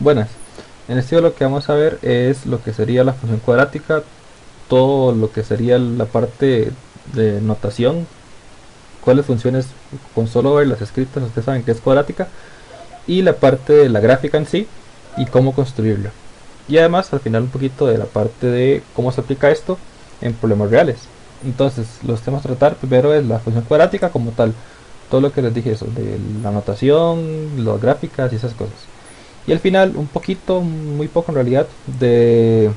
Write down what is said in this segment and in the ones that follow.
Buenas. En este video lo que vamos a ver es lo que sería la función cuadrática, todo lo que sería la parte de notación, cuáles funciones con solo ver las escritas ustedes saben que es cuadrática, y la parte de la gráfica en sí y cómo construirla. Y además al final un poquito de la parte de cómo se aplica esto en problemas reales. Entonces los temas a tratar primero es la función cuadrática como tal, todo lo que les dije, eso de la notación, las gráficas y esas cosas. Y al final, un poquito, muy poco en realidad, de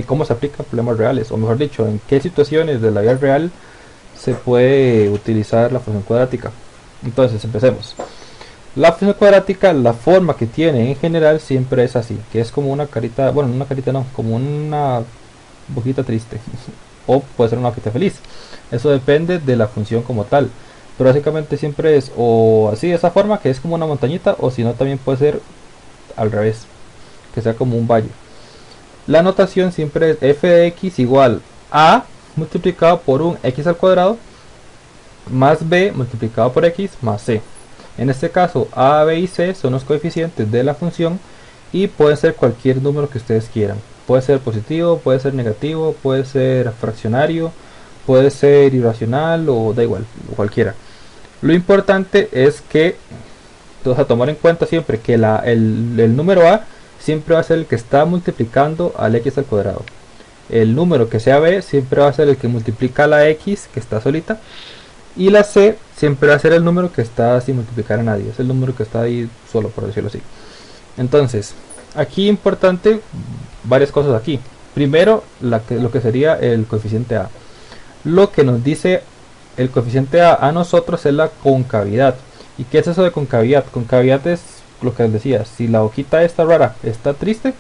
cómo se aplica a problemas reales, o mejor dicho, en qué situaciones de la vida real se puede utilizar la función cuadrática. Entonces, empecemos. La función cuadrática, la forma que tiene en general siempre es así, que es como una carita, bueno, una carita no, como una boquita triste, o puede ser una boquita feliz. Eso depende de la función como tal. Pero básicamente siempre es o así de esa forma, que es como una montañita, o si no también puede ser al revés, que sea como un valle. La notación siempre es f de x igual a multiplicado por un x al cuadrado más b multiplicado por x más c. En este caso a, b y c son los coeficientes de la función y pueden ser cualquier número que ustedes quieran. Puede ser positivo, puede ser negativo, puede ser fraccionario, puede ser irracional o da igual, cualquiera. Lo importante es que entonces a tomar en cuenta siempre que el número a siempre va a ser el que está multiplicando al x al cuadrado. El número que sea b siempre va a ser el que multiplica a la x que está solita. Y la c siempre va a ser el número que está sin multiplicar a nadie. Es el número que está ahí solo, por decirlo así. Entonces, aquí importante varias cosas aquí. Primero, lo que sería el coeficiente a. Lo que nos dice el coeficiente a nosotros es la concavidad. ¿Y qué es eso de concavidad? Concavidad es lo que les decía, si la hojita está rara, está triste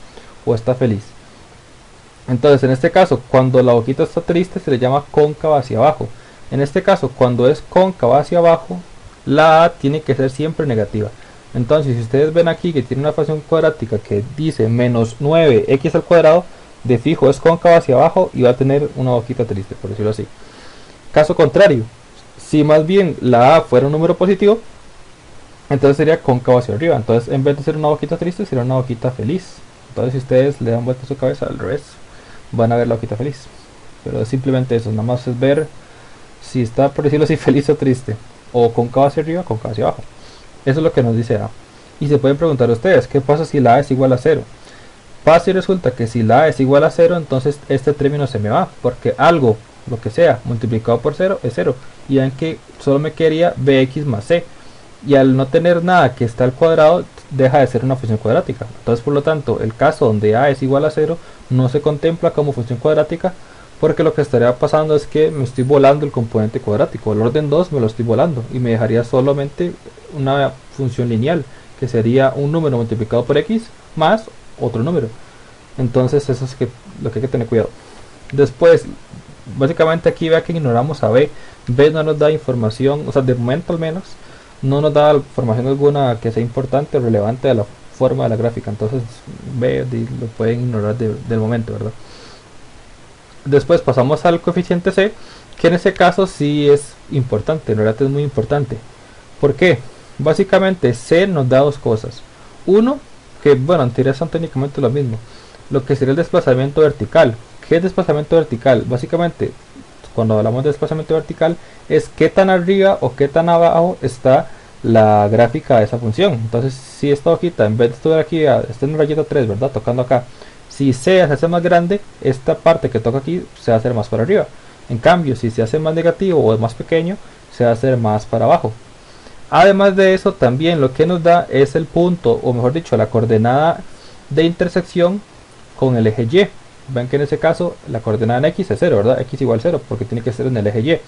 o está feliz. Entonces, en este caso, cuando la hojita está triste se le llama cóncava hacia abajo. En este caso, cuando es cóncava hacia abajo, la A tiene que ser siempre negativa. Entonces, si ustedes ven aquí que tiene una función cuadrática que dice menos 9x al cuadrado, de fijo es cóncava hacia abajo y va a tener una hojita triste, por decirlo así. Caso contrario, si más bien la A fuera un número positivo, entonces sería cóncavo hacia arriba. Entonces en vez de ser una boquita triste sería una boquita feliz. Entonces si ustedes le dan vuelta a su cabeza al revés, van a ver la boquita feliz. Pero es simplemente eso, nada más es ver si está, por decirlo así, feliz o triste, o cóncavo hacia arriba o cóncavo hacia abajo. Eso es lo que nos dice A. Y se pueden preguntar ustedes, ¿qué pasa si la A es igual a 0? Pasa y resulta que si la A es igual a 0, entonces este término se me va, porque algo, lo que sea, multiplicado por 0 es 0. Y ven que solo me quedaría bx más c. Y al no tener nada que está al cuadrado, deja de ser una función cuadrática. Entonces, por lo tanto, el caso donde a es igual a 0 no se contempla como función cuadrática, porque lo que estaría pasando es que me estoy volando el componente cuadrático. El orden 2 me lo estoy volando y me dejaría solamente una función lineal, que sería un número multiplicado por x más otro número. Entonces eso es lo que hay que tener cuidado. Después, básicamente aquí vea que ignoramos a b. B no nos da información, o sea, de momento al menos no nos da información alguna que sea importante o relevante de la forma de la gráfica. Entonces B lo pueden ignorar del momento, ¿verdad? Después pasamos al coeficiente c, que en ese caso sí es importante, en realidad es muy importante. ¿Por qué? Básicamente c nos da dos cosas. Uno, que bueno, en teoría son técnicamente lo mismo, lo que sería el desplazamiento vertical. ¿Qué es desplazamiento vertical? Básicamente, cuando hablamos de desplazamiento vertical, es qué tan arriba o qué tan abajo está la gráfica de esa función. Entonces, si esta hojita, en vez de estar aquí, está en rayita 3, ¿verdad? Tocando acá. Si c se hace más grande, esta parte que toca aquí se va a hacer más para arriba. En cambio, si se hace más negativo o más pequeño, se va a hacer más para abajo. Además de eso, también lo que nos da es el punto, o mejor dicho, la coordenada de intersección con el eje Y. Ven que en ese caso la coordenada en x es 0, ¿verdad? X igual 0, porque tiene que ser en el eje Y.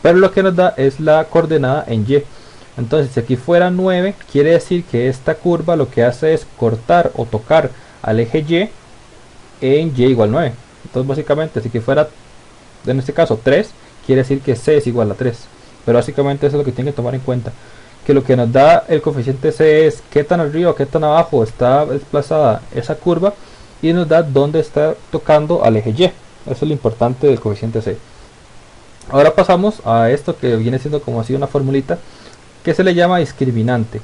Pero lo que nos da es la coordenada en Y. Entonces, si aquí fuera 9, quiere decir que esta curva lo que hace es cortar o tocar al eje Y en Y igual 9. Entonces, básicamente, si aquí fuera, en este caso, 3, quiere decir que C es igual a 3. Pero básicamente eso es lo que tienen que tomar en cuenta, que lo que nos da el coeficiente c es qué tan arriba o qué tan abajo está desplazada esa curva, y nos da dónde está tocando al eje Y. Eso es lo importante del coeficiente c. Ahora pasamos a esto que viene siendo como así una formulita que se le llama discriminante.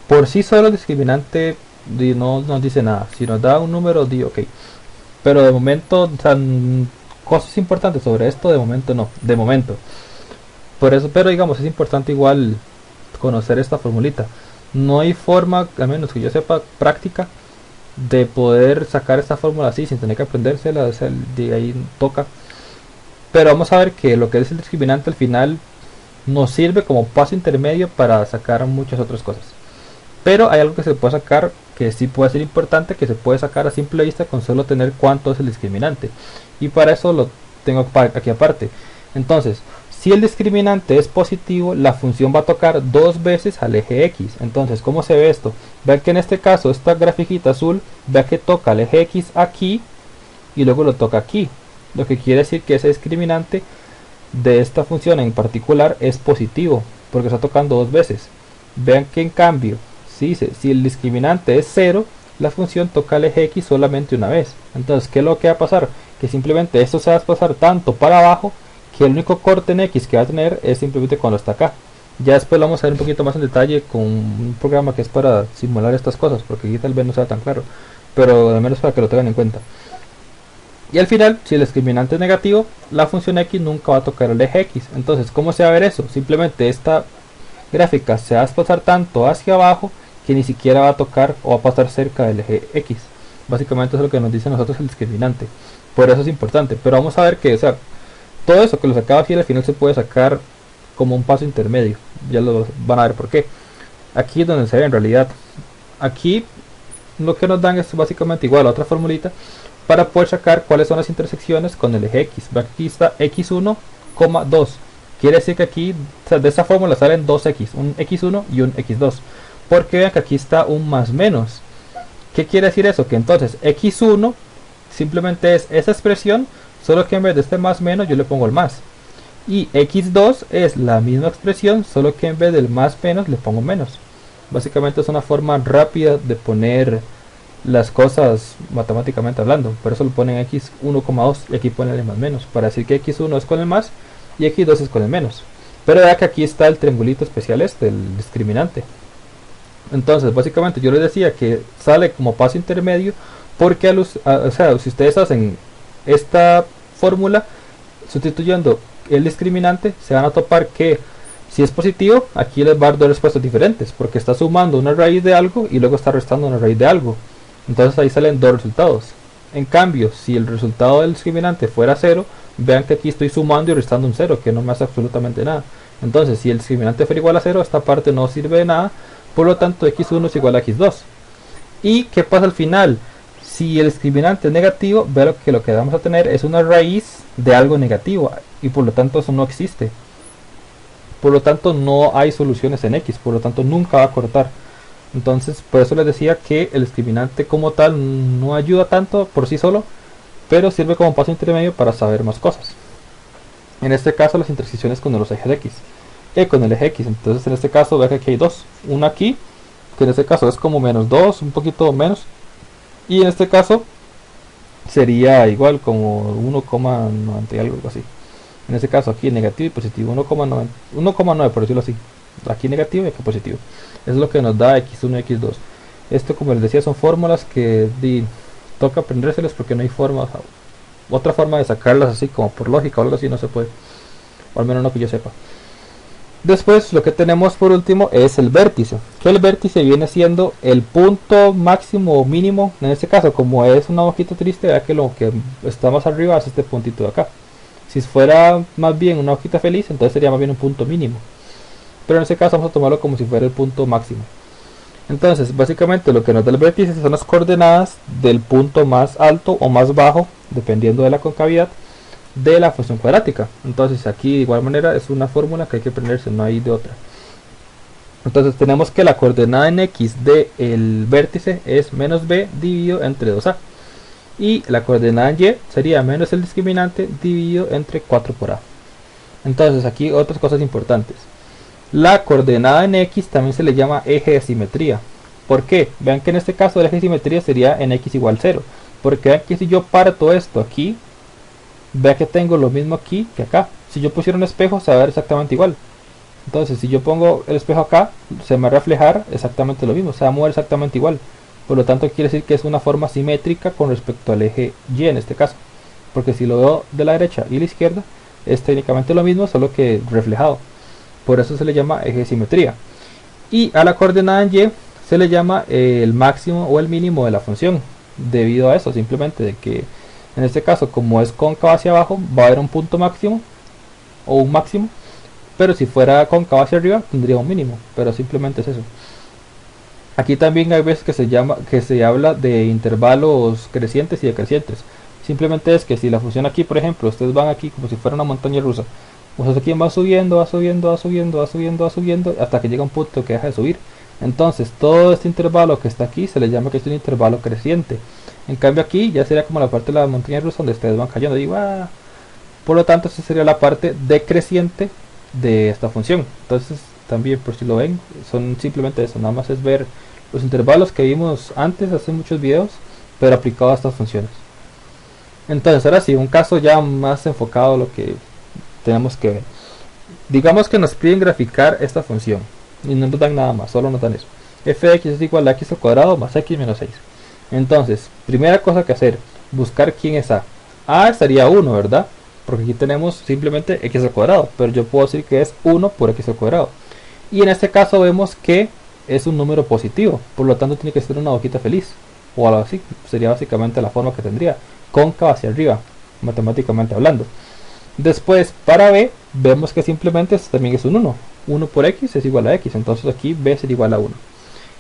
Por sí solo el discriminante no nos dice nada. Si nos da un número, di ok. Pero de momento, o sea, cosas importantes sobre esto, de momento no. De momento. Por eso, pero digamos, es importante igual conocer esta formulita. No hay forma, al menos que yo sepa, práctica de poder sacar esta fórmula así sin tener que aprendérsela, o sea, de ahí toca. Pero vamos a ver que lo que es el discriminante al final nos sirve como paso intermedio para sacar muchas otras cosas. Pero hay algo que se puede sacar que sí puede ser importante, que se puede sacar a simple vista con solo tener cuánto es el discriminante. Y para eso lo tengo aquí aparte. Entonces, si el discriminante es positivo, la función va a tocar dos veces al eje X. Entonces, ¿cómo se ve esto? Vean que en este caso, esta grafiquita azul, vea que toca el eje X aquí y luego lo toca aquí. Lo que quiere decir que ese discriminante de esta función en particular es positivo, porque está tocando dos veces. Vean que en cambio, si el discriminante es 0, la función toca el eje X solamente una vez. Entonces, ¿qué es lo que va a pasar? Que simplemente esto se va a desplazar tanto para abajo que el único corte en X que va a tener es simplemente cuando está acá. Ya después lo vamos a ver un poquito más en detalle con un programa que es para simular estas cosas, porque aquí tal vez no sea tan claro, pero al menos para que lo tengan en cuenta. Y al final, si el discriminante es negativo, la función X nunca va a tocar el eje X. Entonces, ¿cómo se va a ver eso? Simplemente esta gráfica se va a desplazar tanto hacia abajo que ni siquiera va a tocar o va a pasar cerca del eje X. Básicamente eso es lo que nos dice a nosotros el discriminante. Por eso es importante. Pero vamos a ver que, o sea, todo eso que lo sacaba aquí al final se puede sacar como un paso intermedio. Ya lo van a ver por qué. Aquí es donde se ve en realidad. Aquí lo que nos dan es básicamente igual a otra formulita para poder sacar cuáles son las intersecciones con el eje X. Aquí está x1, 2. Quiere decir que aquí, o sea, de esta fórmula salen dos X, un x1 y un x2. Porque vean que aquí está un más menos. ¿Qué quiere decir eso? Que entonces x1 simplemente es esa expresión, solo que en vez de este más menos yo le pongo el más. Y x2 es la misma expresión, solo que en vez del más menos le pongo menos. Básicamente es una forma rápida de poner las cosas matemáticamente hablando. Por eso lo ponen x1,2 y aquí ponen el más menos, para decir que x1 es con el más y x2 es con el menos. Pero vea que aquí está el triangulito especial este, el discriminante. Entonces básicamente yo les decía que sale como paso intermedio porque o sea, si ustedes hacen esta fórmula sustituyendo el discriminante, se van a topar que si es positivo, aquí les va a dar dos respuestas diferentes, porque está sumando una raíz de algo y luego está restando una raíz de algo. Entonces ahí salen dos resultados. En cambio, si el resultado del discriminante fuera 0, vean que aquí estoy sumando y restando un 0, que no me hace absolutamente nada. Entonces, si el discriminante fuera igual a 0, esta parte no sirve de nada, por lo tanto x1 es igual a x2. ¿Y qué pasa al final? Si el discriminante es negativo, vean que lo que vamos a tener es una raíz de algo negativo, y por lo tanto eso no existe. Por lo tanto no hay soluciones en X, por lo tanto nunca va a cortar. Entonces por eso les decía que el discriminante como tal no ayuda tanto por sí solo, pero sirve como paso intermedio para saber más cosas. En este caso las intersecciones con los ejes X con el eje X. Entonces en este caso vean que aquí hay dos, una aquí que en este caso es como menos 2, un poquito menos, y en este caso sería igual como 1,90 y algo así. En este caso aquí negativo y positivo, 1,9 por decirlo así. Aquí negativo y aquí positivo. Eso es lo que nos da x1 y x2. Esto, como les decía, son fórmulas que toca aprendérselas porque no hay forma, otra forma de sacarlas así como por lógica o algo así no se puede. O al menos no que yo sepa. Después lo que tenemos por último es el vértice. Que el vértice viene siendo el punto máximo o mínimo. En este caso, como es una hojita triste, vea que lo que está más arriba es este puntito de acá. Si fuera más bien una hojita feliz, entonces sería más bien un punto mínimo. Pero en este caso vamos a tomarlo como si fuera el punto máximo. Entonces, básicamente lo que nos da el vértice son las coordenadas del punto más alto o más bajo, dependiendo de la concavidad, de la función cuadrática. Entonces aquí de igual manera es una fórmula que hay que aprenderse, no hay de otra. Entonces tenemos que la coordenada en X del vértice es menos b dividido entre 2a. Y la coordenada en Y sería menos el discriminante dividido entre 4 por A. Entonces aquí otras cosas importantes. La coordenada en X también se le llama eje de simetría. ¿Por qué? Vean que en este caso el eje de simetría sería en X igual 0. Porque vean que si yo parto esto aquí, vean que tengo lo mismo aquí que acá. Si yo pusiera un espejo se va a ver exactamente igual. Entonces si yo pongo el espejo acá, se me va a reflejar exactamente lo mismo, se va a mover exactamente igual. Por lo tanto quiere decir que es una forma simétrica con respecto al eje Y en este caso, porque si lo veo de la derecha y la izquierda es técnicamente lo mismo, solo que reflejado. Por eso se le llama eje de simetría. Y a la coordenada en Y se le llama el máximo o el mínimo de la función, debido a eso, simplemente de que en este caso, como es cóncava hacia abajo, va a haber un punto máximo o un máximo, pero si fuera cóncava hacia arriba tendría un mínimo, pero simplemente es eso. Aquí también hay veces que se habla de intervalos crecientes y decrecientes. Simplemente es que si la función aquí, por ejemplo, ustedes van aquí como si fuera una montaña rusa, pues aquí va subiendo, va subiendo, va subiendo, va subiendo, va subiendo, hasta que llega un punto que deja de subir. Entonces todo este intervalo que está aquí se le llama que es un intervalo creciente. En cambio aquí ya sería como la parte de la montaña rusa donde ustedes van cayendo. Y ¡ah! Por lo tanto, esta sería la parte decreciente de esta función. Entonces, también por si lo ven, son simplemente eso. Nada más es ver los intervalos que vimos antes, hace muchos videos, pero aplicado a estas funciones. Entonces, ahora sí, un caso ya más enfocado a lo que tenemos que ver. Digamos que nos piden graficar esta función y no nos dan nada más, solo nos dan eso. F de x es igual a x al cuadrado más x menos 6. Entonces, primera cosa que hacer, buscar quién es a. A estaría 1, ¿verdad? Porque aquí tenemos simplemente x al cuadrado, pero yo puedo decir que es 1 por x al cuadrado. Y en este caso vemos que es un número positivo, por lo tanto tiene que ser una boquita feliz, o algo así, sería básicamente la forma que tendría, cóncava hacia arriba, matemáticamente hablando. Después, para b, vemos que simplemente también es un 1, 1 por x es igual a x, entonces aquí b sería igual a 1.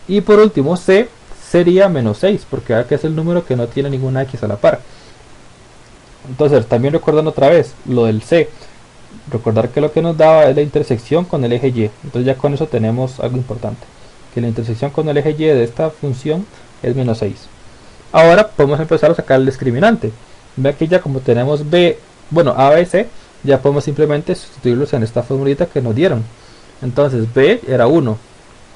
Y por último, c sería menos 6, porque aquí es el número que no tiene ninguna x a la par. Entonces, también recordando otra vez lo del c, recordar que lo que nos daba es la intersección con el eje y. Entonces ya con eso tenemos algo importante, que la intersección con el eje y de esta función es menos 6. Ahora podemos empezar a sacar el discriminante. Ve que ya como tenemos b, bueno, a, b, c, ya podemos simplemente sustituirlos en esta formulita que nos dieron. Entonces b era 1,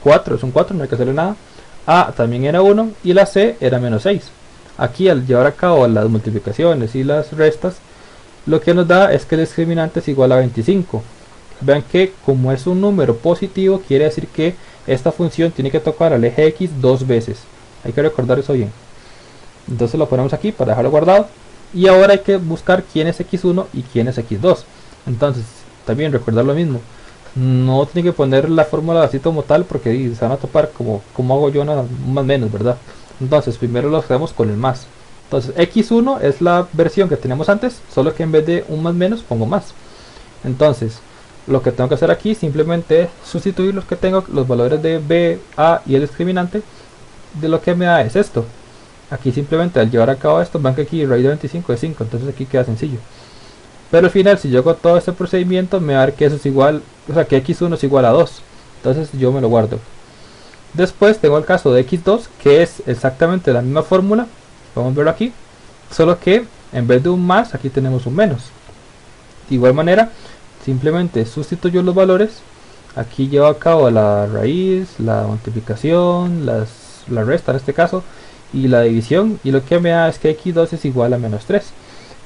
4 es un 4, no hay que hacerle nada. A también era 1 y la c era menos 6. Aquí al llevar a cabo las multiplicaciones y las restas, lo que nos da es que el discriminante es igual a 25. Vean que como es un número positivo, quiere decir que esta función tiene que tocar al eje x dos veces. Hay que recordar eso bien. Entonces lo ponemos aquí para dejarlo guardado. Y ahora hay que buscar quién es x1 y quién es x2. Entonces, también recordar lo mismo. No tiene que poner la fórmula así como tal porque se van a topar como hago yo nada más menos, ¿verdad? Entonces primero lo hacemos con el más. Entonces x1 es la versión que teníamos antes, solo que en vez de un más menos pongo más. Entonces lo que tengo que hacer aquí simplemente es sustituir los que tengo, los valores de b, a y el discriminante. De lo que me da es esto. Aquí simplemente al llevar a cabo esto, van que aquí raíz de 25 es 5, entonces aquí queda sencillo. Pero al final si yo hago todo este procedimiento me va a dar que eso es igual, o sea que x1 es igual a 2. Entonces yo me lo guardo. Después tengo el caso de x2, que es exactamente la misma fórmula, vamos a verlo aquí, solo que en vez de un más, aquí tenemos un menos. De igual manera, simplemente sustituyo los valores, aquí llevo a cabo la raíz, la multiplicación, la resta en este caso, y la división, y lo que me da es que x2 es igual a menos 3.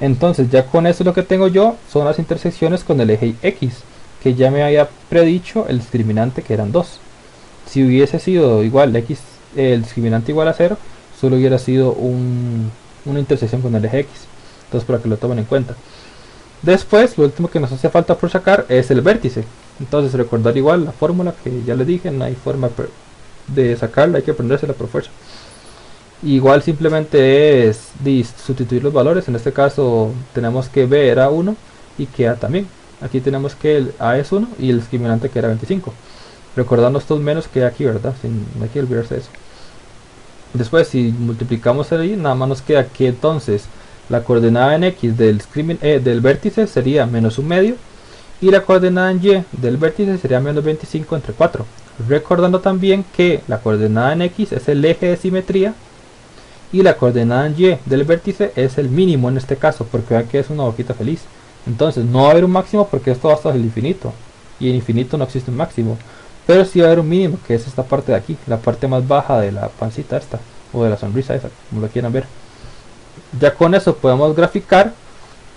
Entonces ya con eso lo que tengo yo son las intersecciones con el eje x, que ya me había predicho el discriminante que eran 2. Si hubiese sido igual x, el discriminante igual a 0, solo hubiera sido una intersección con el eje x. Entonces para que lo tomen en cuenta. Después lo último que nos hace falta por sacar es el vértice. Entonces recordar igual la fórmula que ya les dije, no hay forma de sacarla, hay que aprendérsela por fuerza. Igual simplemente es sustituir los valores, en este caso tenemos que b era 1 y que a también. Aquí tenemos que el a es 1 y el discriminante que era 25. Recordando estos menos que hay aquí, ¿verdad? No hay que olvidarse de eso. Después si multiplicamos ahí, nada más nos queda que entonces la coordenada en x del vértice sería menos un medio y la coordenada en y del vértice sería menos 25 entre 4. Recordando también que la coordenada en x es el eje de simetría y la coordenada en y del vértice es el mínimo en este caso, porque vean que es una boquita feliz. Entonces no va a haber un máximo porque esto va hasta el infinito, y en infinito no existe un máximo, pero sí va a haber un mínimo, que es esta parte de aquí, la parte más baja de la pancita esta, o de la sonrisa esa, como lo quieran ver. Ya con eso podemos graficar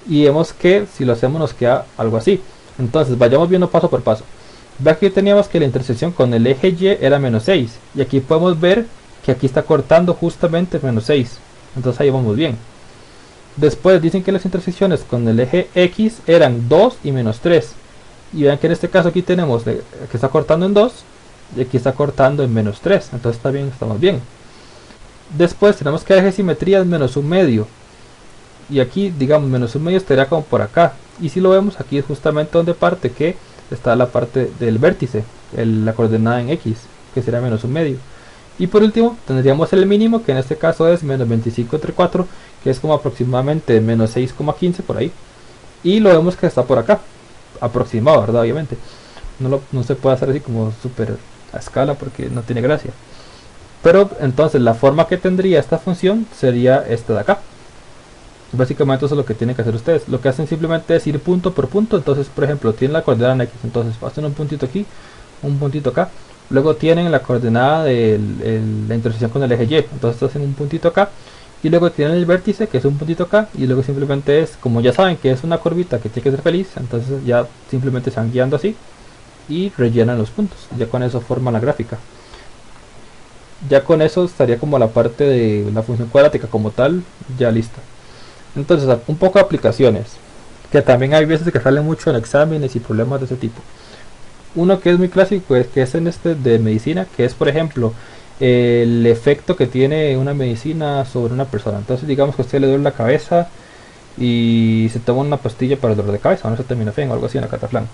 y vemos que si lo hacemos nos queda algo así. Entonces vayamos viendo paso por paso. Ve aquí teníamos que la intersección con el eje y era menos 6, y aquí podemos ver que aquí está cortando justamente menos 6. Entonces ahí vamos bien. Después dicen que las intersecciones con el eje X eran 2 y menos 3. Y vean que en este caso aquí tenemos que está cortando en 2 y aquí está cortando en menos 3. Entonces está bien, estamos bien. Después tenemos que el eje de simetría es menos un medio. Y aquí, digamos, menos un medio estaría como por acá. Y si lo vemos, aquí es justamente donde parte que está la parte del vértice, la coordenada en X, que será menos un medio. Y por último, tendríamos el mínimo, que en este caso es menos 25 entre 4, que es como aproximadamente menos 6,15 por ahí. Y lo vemos que está por acá, aproximado, ¿verdad? Obviamente. No se puede hacer así como súper a escala porque no tiene gracia. Pero entonces la forma que tendría esta función sería esta de acá. Básicamente eso es lo que tienen que hacer ustedes. Lo que hacen simplemente es ir punto por punto. Entonces, por ejemplo, tienen la coordenada en X. Entonces hacen un puntito aquí, un puntito acá. Luego tienen la coordenada de la intersección con el eje Y. Entonces hacen un puntito acá. Y luego tienen el vértice, que es un puntito acá. Y luego simplemente es, como ya saben que es una curvita que tiene que ser feliz, entonces ya simplemente se van guiando así. Y rellenan los puntos. Ya con eso forman la gráfica. Ya con eso estaría como la parte de la función cuadrática como tal, ya lista. Entonces, un poco de aplicaciones, que también hay veces que salen mucho en exámenes y problemas de ese tipo. Uno que es muy clásico es que es en este de medicina, que es por ejemplo el efecto que tiene una medicina sobre una persona. Entonces digamos que a usted le duele la cabeza y se toma una pastilla para el dolor de cabeza, no se termina o algo así en la cataflán.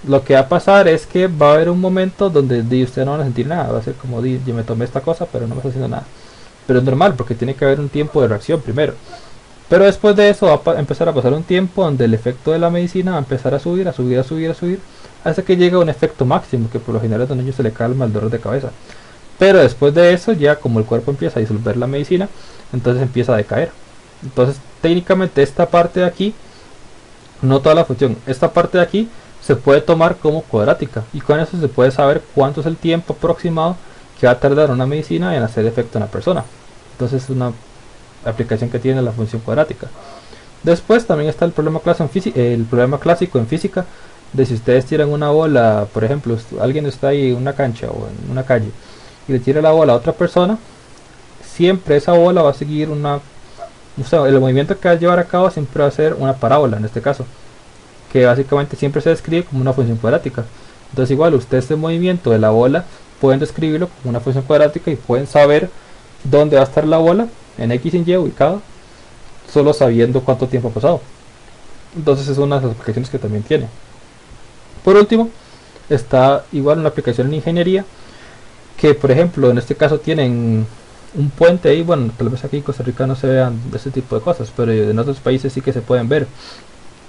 Lo que va a pasar es que va a haber un momento donde usted no va a sentir nada, va a ser como yo me tomé esta cosa pero no me está haciendo nada. Pero es normal porque tiene que haber un tiempo de reacción primero. Pero después de eso va a empezar a pasar un tiempo donde el efecto de la medicina va a empezar a subir, a subir, a subir, a subir, hasta que llega a un efecto máximo, que por lo general a los niños se le calma el dolor de cabeza. Pero después de eso, ya como el cuerpo empieza a disolver la medicina, entonces empieza a decaer. Entonces técnicamente esta parte de aquí, no toda la función, esta parte de aquí se puede tomar como cuadrática. Y con eso se puede saber cuánto es el tiempo aproximado que va a tardar una medicina en hacer efecto en la persona. Entonces es una aplicación que tiene la función cuadrática. Después también está el problema clásico en física de si ustedes tiran una bola, por ejemplo, alguien está ahí en una cancha o en una calle y le tira la bola a otra persona, siempre esa bola va a seguir el movimiento que va a llevar a cabo siempre va a ser una parábola en este caso, que básicamente siempre se describe como una función cuadrática. Entonces igual ustedes este movimiento de la bola pueden describirlo como una función cuadrática y pueden saber dónde va a estar la bola en X y Y ubicado, solo sabiendo cuánto tiempo ha pasado. Entonces es una de las aplicaciones que también tiene. Por último, está igual una aplicación en ingeniería, que por ejemplo en este caso tienen un puente ahí, bueno, tal vez aquí en Costa Rica no se vean ese tipo de cosas, pero en otros países sí que se pueden ver,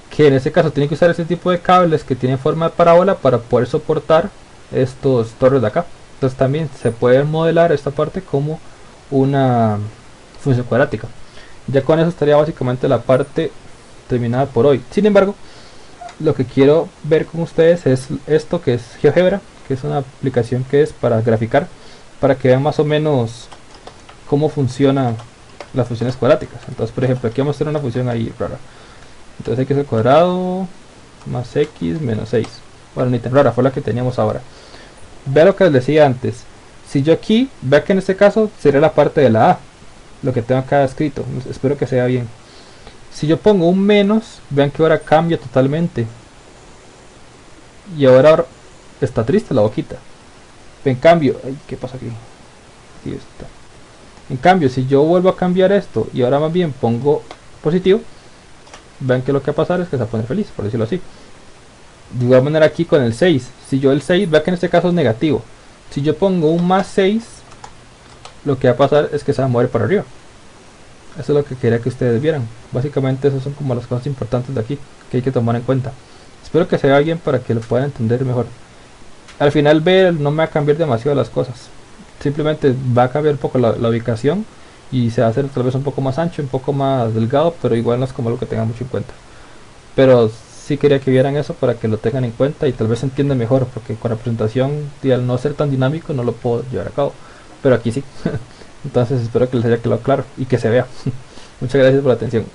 que en este caso tienen que usar ese tipo de cables que tienen forma de parábola para poder soportar estos torres de acá. Entonces también se puede modelar esta parte como una función cuadrática. Ya con eso estaría básicamente la parte terminada por hoy. Sin embargo, lo que quiero ver con ustedes es esto que es GeoGebra, que es una aplicación que es para graficar, para que vean más o menos cómo funcionan las funciones cuadráticas. Entonces, por ejemplo, aquí vamos a hacer una función ahí rara. Entonces x al cuadrado más x menos 6. Bueno, ni tan rara, fue la que teníamos ahora. Vea lo que les decía antes. Si yo aquí, vea que en este caso sería la parte de la A, lo que tengo acá escrito, espero que sea bien. Si yo pongo un menos, vean que ahora cambia totalmente. Y ahora está triste la boquita. En cambio, ay, ¿qué pasa aquí? Aquí está. En cambio, si yo vuelvo a cambiar esto y ahora más bien pongo positivo, vean que lo que va a pasar es que se va a poner feliz, por decirlo así. De igual manera aquí con el 6. Si yo el 6, vean que en este caso es negativo. Si yo pongo un más 6, lo que va a pasar es que se va a mover para arriba. Eso es lo que quería que ustedes vieran. Básicamente esas son como las cosas importantes de aquí que hay que tomar en cuenta. Espero que se vea bien para que lo puedan entender mejor. Al final ver no me va a cambiar demasiado las cosas. Simplemente va a cambiar un poco la ubicación y se va a hacer tal vez un poco más ancho, un poco más delgado, pero igual no es como algo que tengan mucho en cuenta. Pero sí quería que vieran eso para que lo tengan en cuenta y tal vez se entienda mejor, porque con la presentación y al no ser tan dinámico no lo puedo llevar a cabo, pero aquí sí. Entonces espero que les haya quedado claro y que se vea. Muchas gracias por la atención.